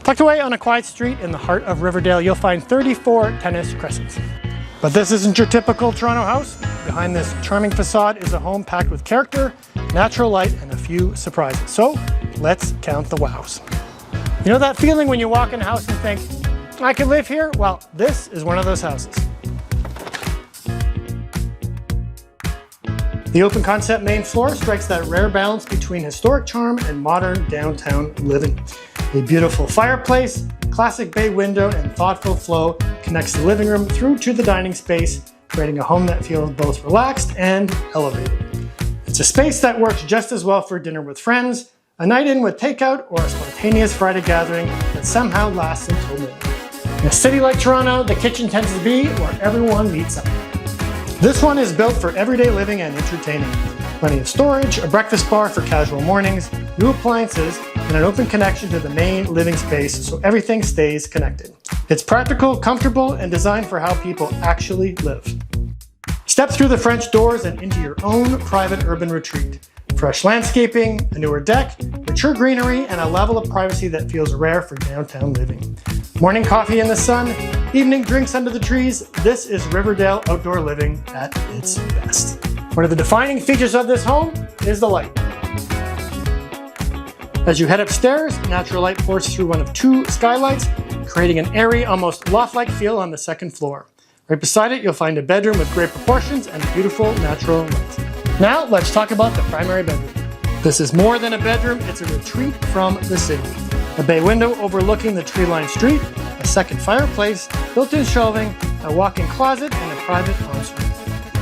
Tucked away on a quiet street in the heart of Riverdale, you'll find 34 Tennis Crescents. But this isn't your typical Toronto house. Behind this charming facade is a home packed with character, natural light, and a few surprises. So let's count the wows. You know that feeling when you walk in a house and think, I could live here? Well, this is one of those houses. The open concept main floor strikes that rare balance between historic charm and modern downtown living. A beautiful fireplace, classic bay window, and thoughtful flow connects the living room through to the dining space, creating a home that feels both relaxed and elevated. It's a space that works just as well for dinner with friends, a night in with takeout, or a spontaneous Friday gathering that somehow lasts until noon. In a city like Toronto, the kitchen tends to be where everyone meets up. This one is built for everyday living and entertaining. Plenty of storage, a breakfast bar for casual mornings, new appliances, and an open connection to the main living space so everything stays connected. It's practical, comfortable, and designed for how people actually live. Step through the French doors and into your own private urban retreat. Fresh landscaping, a newer deck, mature greenery, and a level of privacy that feels rare for downtown living. Morning coffee in the sun, evening drinks under the trees. This is Riverdale outdoor living at its best. One of the defining features of this home is the light. As you head upstairs, natural light pours through one of two skylights, creating an airy, almost loft-like feel on the second floor. Right beside it, you'll find a bedroom with great proportions and beautiful natural light. Now, let's talk about the primary bedroom. This is more than a bedroom, it's a retreat from the city. A bay window overlooking the tree-lined street, a second fireplace, built-in shelving, a walk-in closet, and a private ensuite.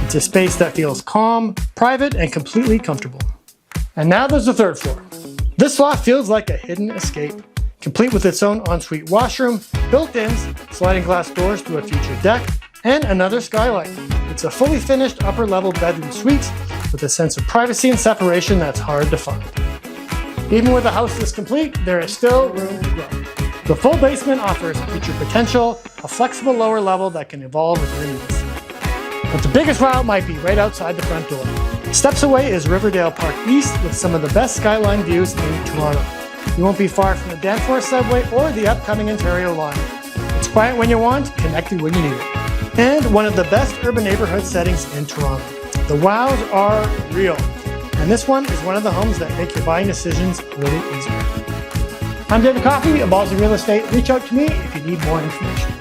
It's a space that feels calm, private, and completely comfortable. And now there's the third floor. This loft feels like a hidden escape, complete with its own ensuite washroom, built-ins, sliding glass doors to a future deck, and another skylight. It's a fully finished upper-level bedroom suite with a sense of privacy and separation that's hard to find. Even with a house this complete, there is still room to grow. The full basement offers future potential, a flexible lower level that can evolve with your needs. But the biggest wow might be right outside the front door. Steps away is Riverdale Park East with some of the best skyline views in Toronto. You won't be far from the Danforth subway or the upcoming Ontario line. It's quiet when you want, connected when you need it. And one of the best urban neighborhood settings in Toronto. The wows are real. And this one is one of the homes that make your buying decisions a little easier. I'm David Coffey of Balls of Real Estate. Reach out to me if you need more information.